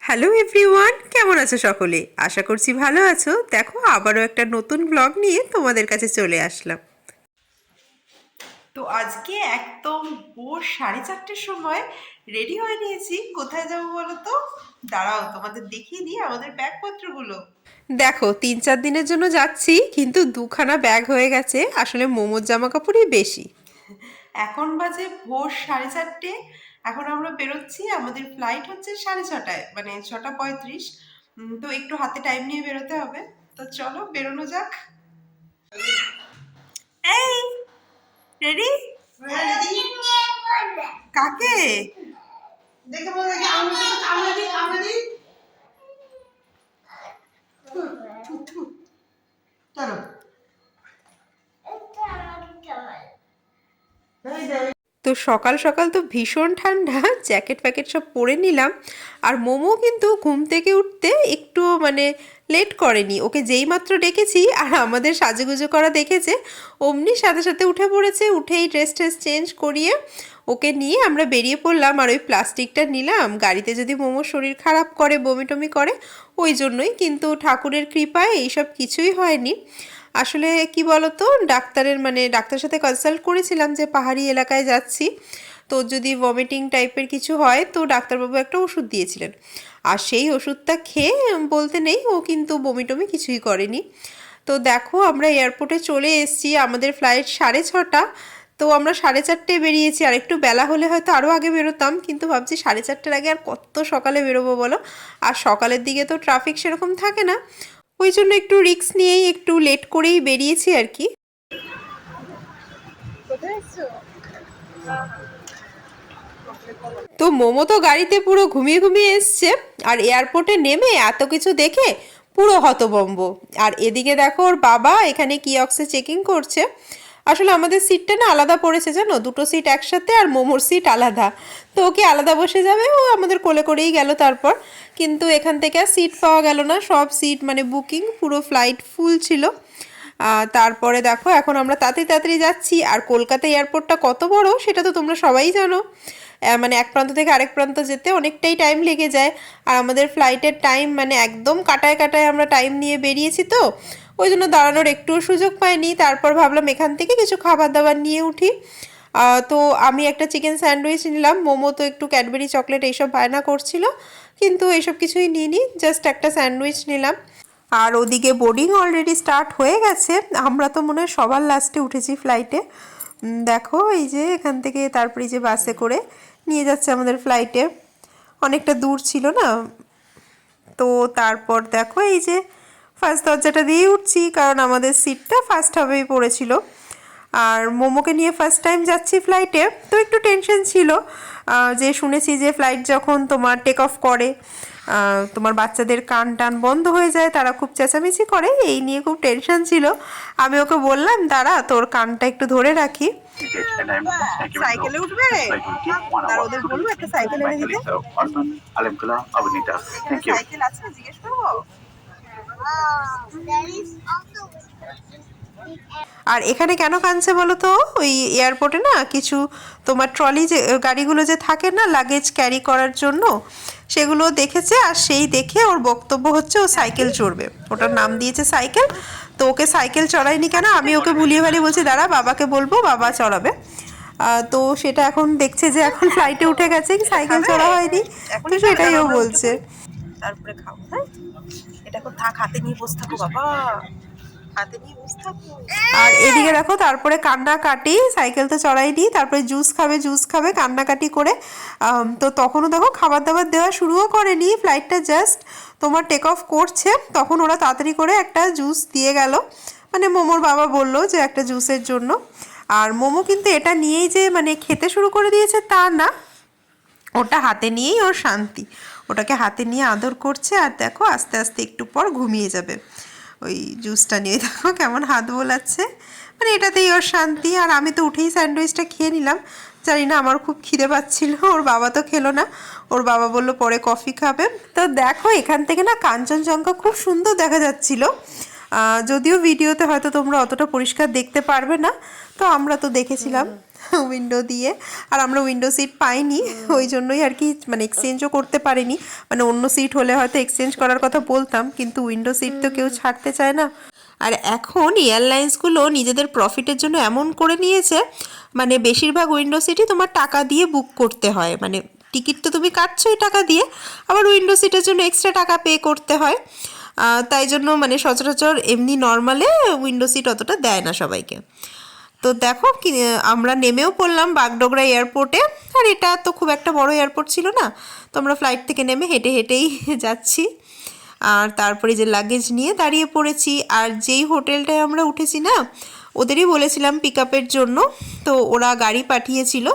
Hello everyone, কেমন আছো সকলে? আশা করছি ভালো আছো। দেখো, আবারও একটা নতুন ব্লগ নিয়ে তোমাদের কাছে চলে আসলাম। তো আজকে একদম ভোর 4:30টার সময় রেডি হয়ে নিয়েছি। কোথায় যাবো বলো তো? দাঁড়াও, তোমাদের দেখিয়ে দিই আমাদের ব্যাগপত্রগুলো। দেখো, 3-4 দিনের জন্য যাচ্ছি, কিন্তু দুখানা ব্যাগ হয়ে গেছে। আসলে মোমোর জামা কাপড়ই বেশি। এখন বাজে ভোর 4:30। এখন আমরা বেরোচ্ছি। আমাদের ফ্লাইট হচ্ছে 6:30টায়, মানে 6:35। তো একটু হাতে টাইম নিয়ে বেরোতে হবে। তো চলো বেরোনো যাক। এই, রেডি? কাকে দেখে বলে আমরা দিই চলো। তো সকাল সকাল তো ভীষণ ঠান্ডা, জ্যাকেট ফ্যাকেট সব পরে নিলাম। আর মোমো কিন্তু ঘুম থেকে উঠতে একটু মানে লেট করেনি। ওকে যেই মাত্র ডেকেছি আর আমাদের সাজুগুজু করা দেখেছে, অমনি সাথে সাথে উঠে পড়েছে। উঠেই ড্রেস ট্রেস চেঞ্জ করিয়ে ওকে নিয়ে আমরা বেরিয়ে পড়লাম। আর ওই প্লাস্টিকটা নিলাম, গাড়িতে যদি মোমোর শরীর খারাপ করে, বমি টমি করে, ওই জন্যই। কিন্তু ঠাকুরের কৃপায় এইসব কিছুই হয়নি। আসলে কি বলতো, ডাক্তারের সাথে কনসাল্ট করেছিলাম যে পাহাড়ি এলাকায় যাচ্ছি, তো যদি ভমিটিং টাইপের কিছু হয় তো ডাক্তারবাবু একটা ওষুধ দিয়েছিলেন। আর সেই ওষুধটা খেয়ে বলতে নেই, ও কিন্তু বমি টমি কিছুই করেনি। তো দেখো, আমরা এয়ারপোর্টে চলে এসেছি। আমাদের ফ্লাইট 6:30। তো আমরা 4:30 বেরিয়েছি। আর একটু বেলা হলে হয়তো আরও আগে বেরোতাম, কিন্তু ভাবছি 4:30 আগে আর কত সকালে বেরোবো বলো। আর সকালের দিকে তো ট্রাফিক সেরকম থাকে না, ওই জন্য একটু রিস্ক নিয়েই একটু লেট করেই বেরিয়েছি আর কি। তো মোমো তো গাড়িতে পুরো ঘুমিয়ে ঘুমিয়ে এসছে, আর এয়ারপোর্টে নেমে এত কিছু দেখে পুরো হতভম্ব। আর এদিকে দেখো, ওর বাবা এখানে কিয়ক্সে চেকিং করছে। আসলে আমাদের সিটটা না আলাদা পড়েছে, জানো, দুটো সিট একসাথে আর মোমোর সিট আলাদা। তো ওকে আলাদা বসে যাবে, ও আমাদের কোলে করেই গেল তারপর। কিন্তু এখান থেকে আর সিট পাওয়া গেল না, সব সিট মানে বুকিং, পুরো ফ্লাইট ফুল ছিল। তারপরে দেখো, এখন আমরা তাড়াতাড়ি তাড়াতাড়ি যাচ্ছি। আর কলকাতা এয়ারপোর্টটা কত বড় সেটা তো তোমরা সবাই জানো। মানে এক প্রান্ত থেকে আরেক প্রান্ত যেতে অনেকটাই টাইম লেগে যায়। আর আমাদের ফ্লাইটের টাইম মানে একদম কাটায় কাটায় আমরা টাইম নিয়ে বেরিয়েছি, তো ওই জন্য দাঁড়ানোর একটুও সুযোগ পাইনি। তারপর ভাবলাম এখান থেকে কিছু খাবার দাবার নিয়ে উঠি। তো আমি একটা চিকেন স্যান্ডউইচ নিলাম, মোমো তো একটু ক্যাডবেরি চকলেট এইসব বায়না করছিল, কিন্তু এইসব কিছুই নিইনি, জাস্ট একটা স্যান্ডউইচ নিলাম। আর ওদিকে বোর্ডিং অলরেডি স্টার্ট হয়ে গেছে। আমরা তো মনে হয় সবার লাস্টে উঠেছি ফ্লাইটে। দেখো, এই যে এখান থেকে তারপরে এই যে বাসে করে নিয়ে যাচ্ছে আমাদের ফ্লাইটে, অনেকটা দূর ছিল না। তো তারপর দেখো, এই যে ফার্স্ট দরজাটা দিয়েই উঠছি, কারণ আমাদের সিটটা ফার্স্ট হবেই পড়েছিল। আর মোমোকে নিয়ে ফার্স্ট টাইম যাচ্ছি ফ্লাইটে, তো একটু টেনশন ছিল। যে শুনেছি যে ফ্লাইট যখন তোমার টেক অফ করে, তোমার বাচ্চাদের কান টান বন্ধ হয়ে যায়, তারা খুব চেঁচামেচি করে, এই নিয়ে খুব টেনশন ছিল। আমি ওকে বললাম, দাঁড়া তোর কানটা একটু ধরে রাখি। সাইকেলে উঠবে, আর ওদের বলবো একটা সাইকেল এনে দিতে। সাইকেল আছে জিজ্ঞেস করবো। আর এখানে কেন কাঁদছে বলো তো, ওই এয়ারপোর্টে না কিছু তোমার ট্রলি যে গাড়িগুলো যে থাকে না লাগেজ ক্যারি করার জন্য, সেগুলো দেখেছে। আর সেই দেখে ওর বক্তব্য হচ্ছে ও সাইকেল চড়বে, ওটার নাম দিয়েছে সাইকেল। তো ওকে সাইকেল চড়াইনি কেন, আমি ওকে ভুলিয়ে ভালিয়ে বলছি দাঁড়া বাবাকে বলবো, বাবা চড়াবে। তো সেটা এখন দেখছে যে এখন ফ্লাইটে উঠে গেছে, সাইকেল চড়া হয়নি, তো সেটাই ও বলছে। তারপরে খাও, হ্যাঁ, এটা এখন থাক, হাতে নিয়ে বসে থাকো বাবা, হাতে নিয়ে বসে থাকো। আর এদিকে দেখো, তারপরে কান্নাকাটি, সাইকেল তো চড়াইনি, তারপরে জুস খাবে কান্নাকাটি করে। তো তখনও দেখো খাবার দাবার দেওয়া শুরুও করেনি, ফ্লাইটটা জাস্ট তোমার টেক অফ করছে, তখন ওরা তাড়াতাড়ি করে একটা জুস দিয়ে গেল। মানে মোমোর বাবা বললো যে একটা জুসের জন্য। আর মোমো কিন্তু এটা নিয়েই যে মানে খেতে শুরু করে দিয়েছে তা না, ওটা হাতে নিয়েই ওর শান্তি, ওটাকে হাতে নিয়ে আদর করছে। আর দেখো আস্তে আস্তে একটু পর ঘুমিয়ে যাবে। ওই জুসটা নিয়ে দেখো কেমন হাত বোলাচ্ছে, মানে এটাতেই ওর শান্তি। আর আমি তো উঠেই স্যান্ডউইচটা খেয়ে নিলাম, জানি না আমার খুব খিদে পাচ্ছিল, ওর বাবা তো খেলো না, ওর বাবা বললো পরে কফি খাবে। তো দেখো, এখান থেকে না কাঞ্চনজঙ্ঘা খুব সুন্দর দেখা যাচ্ছিল, যদিও ভিডিওতে হয়তো তোমরা অতটা পরিষ্কার দেখতে পারবে না, তো আমরা তো দেখেছিলাম। উইন্ডো দিয়ে। আর আমরা উইন্ডো সিট পাইনি, ওই জন্যই আর কি মানে এক্সচেঞ্জও করতে পারিনি। মানে অন্য সিট হলে হয়তো এক্সচেঞ্জ করার কথা বলতাম, কিন্তু উইন্ডো সিট তো কেউ ছাড়তে চায় না। আর এখন এয়ারলাইন্সগুলো নিজেদের প্রফিটের জন্য এমন করে নিয়েছে, মানে বেশিরভাগ উইন্ডো সিটই তোমার টাকা দিয়ে বুক করতে হয়। মানে টিকিট তো তুমি কাটছোই টাকা দিয়ে, আবার উইন্ডো সিটের জন্য এক্সট্রা টাকা পে করতে হয়। তাই জন্য মানে সচরাচর এমনি নর্মালে উইন্ডো সিট অতটা দেয় না সবাইকে। তো দেখো কি আমরা নেমেও পড়লাম বাগডোগরা এয়ারপোর্টে। আর এটা তো খুব একটা বড় এয়ারপোর্ট ছিল না, তো আমরা ফ্লাইট থেকে নেমে হেঁটে হেঁটেই যাচ্ছি। আর তারপরে যে লাগেজ নিয়ে দাঁড়িয়ে পড়েছি। আর যেই হোটেলটায় আমরা উঠেছি না, ওদেরই বলেছিলাম পিক আপের জন্য, তো ওরা গাড়ি পাঠিয়েছিল।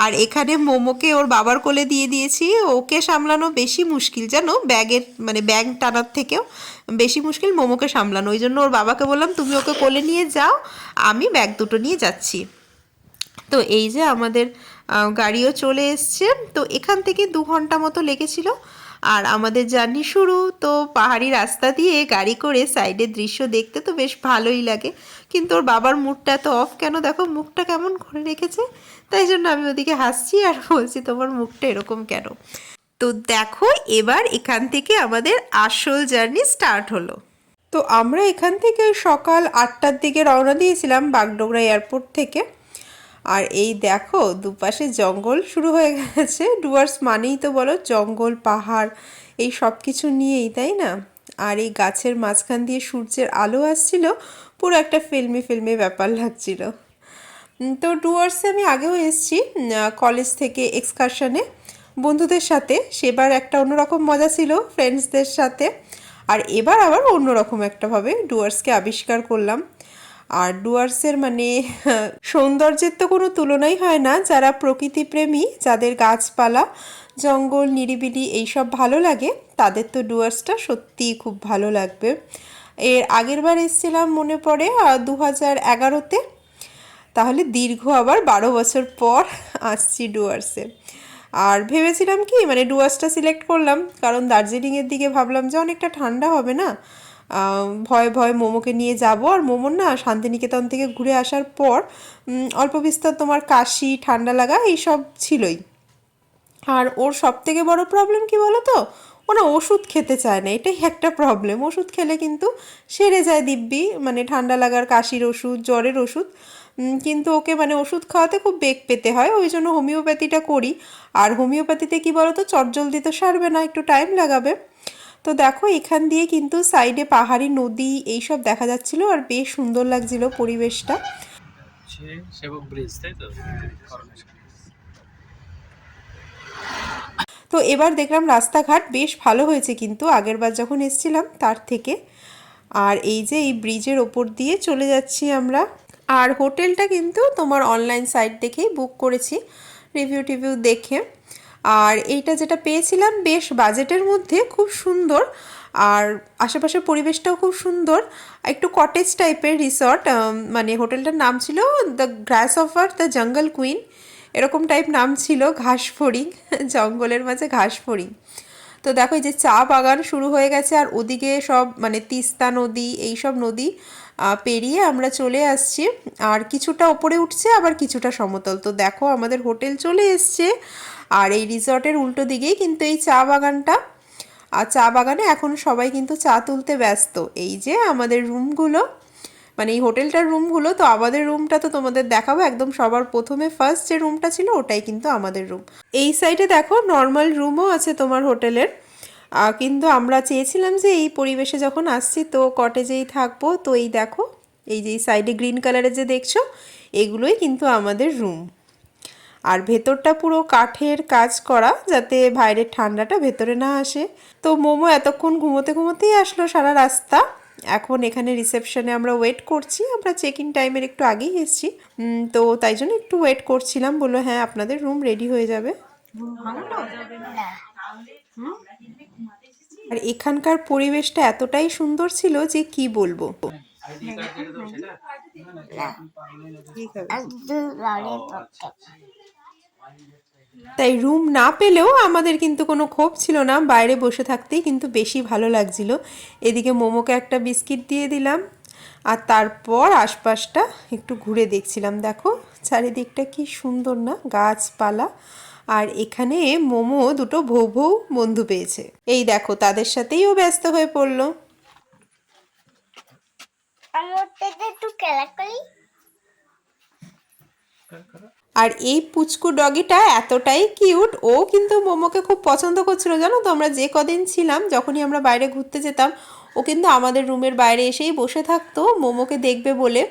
আর এখানে মোমোকে ওর বাবার কোলে দিয়ে দিয়েছি। ওকে সামলানো বেশি মুশকিল জানো, ব্যাগের মানে ব্যাগ টানার থেকেও বেশি মুশকিল মোমোকে সামলানো। ওই জন্য ওর বাবাকে বললাম তুমি ওকে কোলে নিয়ে যাও, আমি ব্যাগ দুটো নিয়ে যাচ্ছি। তো এই যে আমাদের গাড়িও চলে এসছে। তো এখান থেকে 2 ঘন্টা মতো লেগেছিল। আর আমাদের জার্নি শুরু। তো পাহাড়ি রাস্তা দিয়ে গাড়ি করে সাইডের দৃশ্য দেখতে তো বেশ ভালোই লাগে, কিন্তু ওর বাবার মুডটা তো অফ কেন, দেখো মুখটা কেমন করে রেখেছে। তাই জন্য আমি ওদিকে হাসছি আর বলছি তোমার মুখটা এরকম কেন। তো দেখো এবার এখান থেকে আমাদের আসল জার্নি স্টার্ট হলো। তো আমরা এখান থেকে সকাল 8টার দিকে রওনা দিয়েছিলাম বাগডোগরা এয়ারপোর্ট থেকে। আর এই দেখো দুপাশে জঙ্গল শুরু হয়ে গেছে। ডুয়ার্স মানেই তো বলো জঙ্গল পাহাড় এই সব কিছু নিয়েই, তাই না? আর এই গাছের মাঝখান দিয়ে সূর্যের আলো আসছিল, পুরো একটা ফিল্মি ফিল্মি ব্যাপার লাগছিল। তো ডুয়ার্সে আমি আগেও এসেছি কলেজ থেকে এক্সকারশনে বন্ধুদের সাথে। সেবার একটা অন্যরকম মজা ছিল ফ্রেন্ডসদের সাথে। আর এবার আবার অন্যরকম একটাভাবে ডুয়ার্সকে আবিষ্কার করলাম। আর ডুয়ার্সের মানে সৌন্দর্যের তো কোনো তুলনাই হয় না। যারা প্রকৃতিপ্রেমী, যাদের গাছপালা জঙ্গল নিরিবিলি এইসব ভালো লাগে, তাদের তো ডুয়ার্সটা সত্যিই খুব ভালো লাগবে। এর আগের বার এসেছিলাম মনে পড়ে 2011-তে, তাহলে দীর্ঘ আবার 12 বছর পর আসছি ডুয়ার্সে। আর ভেবেছিলাম কি মানে ডুয়ার্সটা সিলেক্ট করলাম কারণ দার্জিলিংয়ের দিকে ভাবলাম যে অনেকটা ঠান্ডা হবে না, ভয়ে ভয়ে মোমোকে নিয়ে যাব। আর মোমোর না শান্তিনিকেতন থেকে ঘুরে আসার পর অল্প বিস্তর তোমার কাশি ঠান্ডা লাগা এইসব ছিলই। আর ওর সবথেকে বড় প্রবলেম কি বলো তো, ও না ওষুধ খেতে চায় না, এটাই একটা প্রবলেম। ওষুধ খেলে কিন্তু সেরে যায় দিব্যি, মানে ঠান্ডা লাগার কাশির ওষুধ জ্বরের ওষুধ, কিন্তু ওকে মানে ওষুধ খাওয়াতে খুব বেগ পেতে হয়। ওই জন্য হোমিওপ্যাথিটা করি। আর হোমিওপ্যাথিতে কি বলো তো চটজলদি তো সারবে না, একটু টাইম লাগাবে। তো দেখো এখান দিয়ে কিন্তু সাইডে পাহাড়ি নদী এইসব দেখা যাচ্ছিল আর বেশ সুন্দর লাগছিল পরিবেশটা। সেবক ব্রিজ তাই তো। তো এবার দেখলাম রাস্তাঘাট বেশ ভালো হয়েছে কিন্তু আগেরবার যখন এসেছিলাম তার থেকে। আর এই যে এই ব্রিজের ওপর দিয়ে চলে যাচ্ছি আমরা। আর হোটেলটা কিন্তু তোমার অনলাইন সাইট দেখেই বুক করেছি, রিভিউ টিভিউ দেখে। আর এইটা যেটা পেয়েছিলাম বেশ বাজেটের মধ্যে, খুব সুন্দর। আর আশেপাশের পরিবেশটাও খুব সুন্দর, একটু কটেজ টাইপের রিসর্ট। মানে হোটেলটার নাম ছিল the grass offer the jungle queen, এরকম টাইপ নাম ছিল। ঘাস ফড়িং, জঙ্গলের মাঝে ঘাস ফড়িং। তো দেখো এই যে চা বাগান শুরু হয়ে গেছে, আর ওদিকে সব মানে তিস্তা নদী এইসব নদী পেরিয়ে আমরা চলে আসছি। আর কিছুটা ওপরে উঠছে আবার কিছুটা সমতল। তো দেখো আমাদের হোটেল চলে এসছে, আর এই রিসর্টের উল্টো দিকেই কিন্তু এই চা বাগানটা। আর চা বাগানে এখন সবাই কিন্তু চা তুলতে ব্যস্ত। এই যে আমাদের রুমগুলো, মানে এই হোটেলটার রুমগুলো। তো আমাদের রুমটা তো তোমাদের দেখাবো একদম সবার প্রথমে। ফার্স্ট যে রুমটা ছিল ওটাই কিন্তু আমাদের রুম। এই সাইডে দেখো নর্মাল রুমও আছে তোমার হোটেলের, কিন্তু আমরা চেয়েছিলাম যে এই পরিবেশে যখন আসছি তো কটেজেই থাকবো। তো এই দেখো এই যে এই সাইডে গ্রিন কালারের যে দেখছো এগুলোই কিন্তু আমাদের রুম। আর ভেতরটা পুরো কাঠের কাজ করা যাতে বাইরের ঠান্ডাটা ভেতরে না আসে। তো মোমো এতক্ষণ ঘুমোতে ঘুমোতেই আসলো সারা রাস্তা। এখন এখানে রিসেপশনে আমরা ওয়েট করছি, আমরা চেক ইন টাইমের একটু আগেই এসেছি। তো তাই জন্য একটু ওয়েট করছিলাম। বললো হ্যাঁ আপনাদের রুম রেডি হয়ে যাবে। আর এখানকার পরিবেশটা এতটাই সুন্দর ছিল যে কি বলবো। তাই রুম না পেলেও আমাদের কিন্তু কোনো ক্ষোভ ছিল না, বাইরে বসে থাকতেই কিন্তু বেশি ভালো লাগছিল। এদিকে মোমোকে একটা বিস্কিট দিয়ে দিলাম, আর তারপর আশপাশটা একটু ঘুরে দেখছিলাম। দেখো চারিদিকটা কি সুন্দর না, গাছপালা। আর এখানে মোমো দুটো ভৌ ভৌ বন্ধু পেয়েছে, এই দেখো তাদের সাথেই ও ব্যস্ত হয়ে পড়লো। একটু খেলা করি। আর এই পুচকু ডগিটা এতটাই কিউট, ও কিন্তু মোমোকে খুব পছন্দ করছিল জানো তো। আমরা যে কদিন ছিলাম, যখনই আমরা বাইরে ঘুরতে যেতাম, ও কিন্তু আমাদের রুমের বাইরে এসেই বসে থাকতো মোমোকে দেখবে বলে।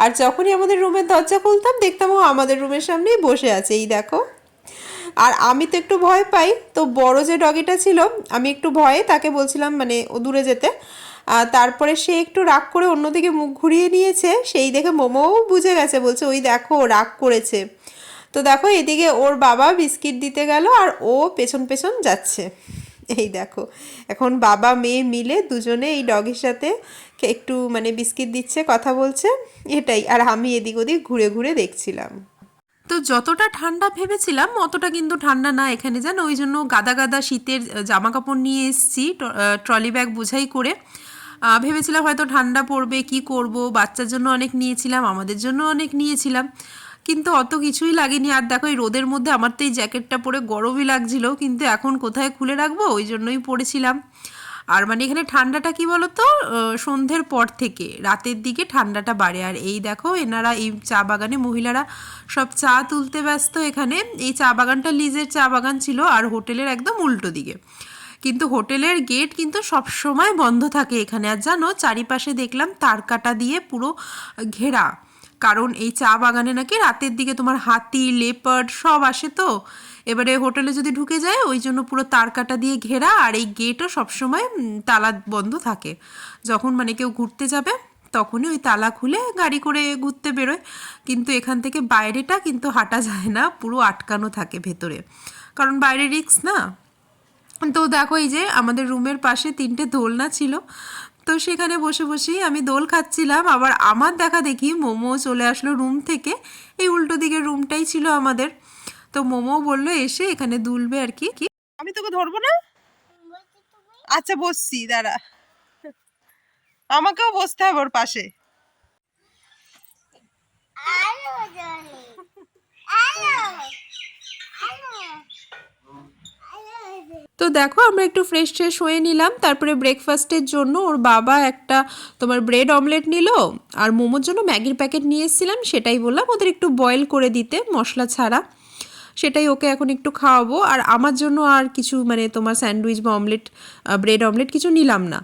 আর যখনই আমাদের রুমের দরজা খুলতাম, দেখতাম ও আমাদের রুমের সামনেই বসে আছে, এই দেখো। আর আমি তো একটু ভয় পাই, তো বড় যে ডগিটা ছিল, আমি একটু ভয়ে তাকে বলছিলাম মানে ও দূরে যেতে। তারপরে সে একটু রাগ করে অন্যদিকে মুখ ঘুরিয়ে নিয়েছে, সেই দেখে মোমোও বুঝে গেছে, বলছে ওই দেখো রাগ করেছে। তো দেখো এদিকে ওর বাবা বিস্কিট দিতে গেল আর ও পেছন পেছন যাচ্ছে, এই দেখো। এখন বাবা মেয়ে মিলে দুজনে এই ডগির সাথে একটু মানে বিস্কিট দিচ্ছে, কথা বলছে, এটাই। আর আমি এদিক ওদিক ঘুরে ঘুরে দেখছিলাম। তো যতটা ঠান্ডা ভেবেছিলাম অতটা কিন্তু ঠান্ডা না এখানে, জানো। ওই জন্য গাদা গাদা শীতের জামা কাপড় নিয়ে এসেছি ট্রলি ব্যাগ বোঝাই করে। ভেবেছিলাম হয়তো ঠান্ডা পড়বে, কি করব, বাচ্চার জন্য অনেক নিয়েছিলাম, আমাদের জন্য অনেক নিয়েছিলাম, কিন্তু অত কিছুই লাগেনি। আর দেখো এই রোদের মধ্যে আমার তো এই জ্যাকেটটা পরে গরমই লাগছিল, কিন্তু এখন কোথায় খুলে রাখবো, ওই জন্যই পরেছিলাম। আর মানে এখানে ঠান্ডাটা কি বলতো, সন্ধ্যের পর থেকে রাতের দিকে ঠান্ডাটা বাড়ে। আর এই দেখো এনারা এই চা বাগানে মহিলারা সব চা তুলতে ব্যস্ত এখানে। এই চা বাগানটা লিজের চা বাগান ছিল, আর হোটেলের একদম উল্টো দিকে। কিন্তু হোটেলের গেট কিন্তু সব সময় বন্ধ থাকে এখানে। আর জানো চারিপাশে দেখলাম তারকাটা দিয়ে পুরো ঘেরা, কারণ এই চা বাগানে নাকি রাতের দিকে তোমার হাতি লেপার্ড সব আসে। তো এবারে হোটেলে যদি ঢুকে যায়, ওই জন্য পুরো তারকাটা দিয়ে ঘেরা। আর এই গেটও সবসময় তালা বন্ধ থাকে। যখন মানে কেউ ঘুরতে যাবে তখনই ওই তালা খুলে গাড়ি করে ঘুরতে বেরোয়, কিন্তু এখান থেকে বাইরেটা কিন্তু হাঁটা যায় না, পুরো আটকানো থাকে ভেতরে, কারণ বাইরে রিস্ক না। তো দেখো এই যে আমাদের রুমের পাশে 3টে দোলনা ছিল, তো সেখানে বসে বসেই আমি দোল খাচ্ছিলাম। আবার আমার দেখা দেখি মোমো চলে আসলো রুম থেকে, এই উল্টো দিকের রুমটাই ছিল আমাদের। তো মোমো বললো এসে এখানে দুলবে আর কি। আমি তোকে ধরবো না? আচ্ছা বসছি, দাঁড়া, আমাকেও বসতে হবে ওর পাশে। তো দেখো আমরা একটু ফ্রেশ ট্রেশ হয়ে নিলাম, তারপরে ব্রেকফাস্টের জন্য ওর বাবা একটা তোমার ব্রেড অমলেট নিল, আর মোমোর জন্য ম্যাগির প্যাকেট নিয়ে এসেছিলাম, সেটাই বললাম ওদের একটু বয়েল করে দিতে মশলা ছাড়া, সেটাই ওকে এখন একটু খাওয়াবো। আর আমার জন্য আর কিছু মানে তোমার স্যান্ডউইচ বা অমলেট, ব্রেড অমলেট কিছু নিলাম না,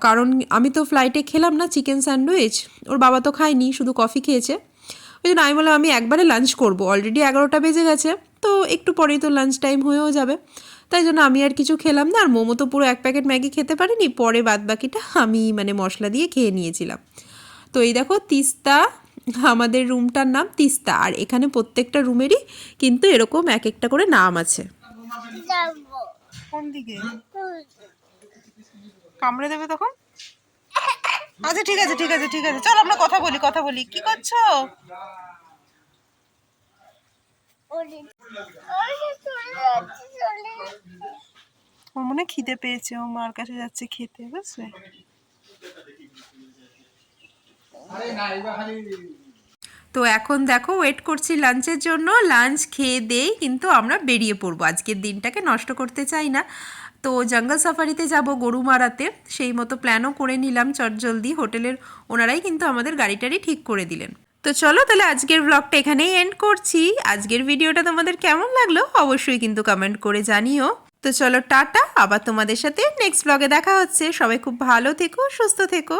কারণ আমি তো ফ্লাইটে খেলাম না চিকেন স্যান্ডউইচ, ওর বাবা তো খায়নি, শুধু কফি খেয়েছে। ওই জন্য আমি বললাম আমি একবারে লাঞ্চ করবো, অলরেডি 11টা বেজে গেছে, তো একটু পরেই তো লাঞ্চ টাইম হয়েও যাবে, তাই জন্য আমি আর কিছু খেলাম না। আর মোমো তো পুরো 1 প্যাকেট ম্যাগি খেতে পারিনি, পরে বাদ বাকিটা আমি মানে মশলা দিয়ে খেয়ে নিয়েছিলাম। তো এই দেখো তিস্তা, আমাদের রুমটার নাম তিস্তা। আর এখানে প্রত্যেকটা রুমেরই কিন্তু এরকম এক একটা করে নাম আছে। কোন দিকে কামড়ে দেবে তখন? আচ্ছা ঠিক আছে ঠিক আছে ঠিক আছে, চল আমরা কথা বলি কথা বলি। কি করছো? ওর মনে খিদে পেয়েছে, ও মার কাছে যাচ্ছে খেতে, বুঝলে? তো এখন দেখো ওয়েট করছি লাঞ্চের জন্য, লাঞ্চ খেয়ে দেই কিন্তু আমরা বেরিয়ে পড়বো, আজকের দিনটাকে নষ্ট করতে চাই না। তো জঙ্গল সাফারিতে যাব গরু মারাতে, সেই মতো প্ল্যানও করে নিলাম চটজলদি। হোটেলের ওনারাই কিন্তু আমাদের গাড়িটারি ঠিক করে দিলেন। তো চলো তাহলে আজকের ব্লগটা এখানেই এন্ড করছি। আজকের ভিডিওটা তোমাদের কেমন লাগলো অবশ্যই কিন্তু কমেন্ট করে জানিও। তো চলো টাটা, আবার তোমাদের সাথে নেক্সট ব্লগে দেখা হচ্ছে। সবাই খুব ভালো থেকো, সুস্থ থেকো।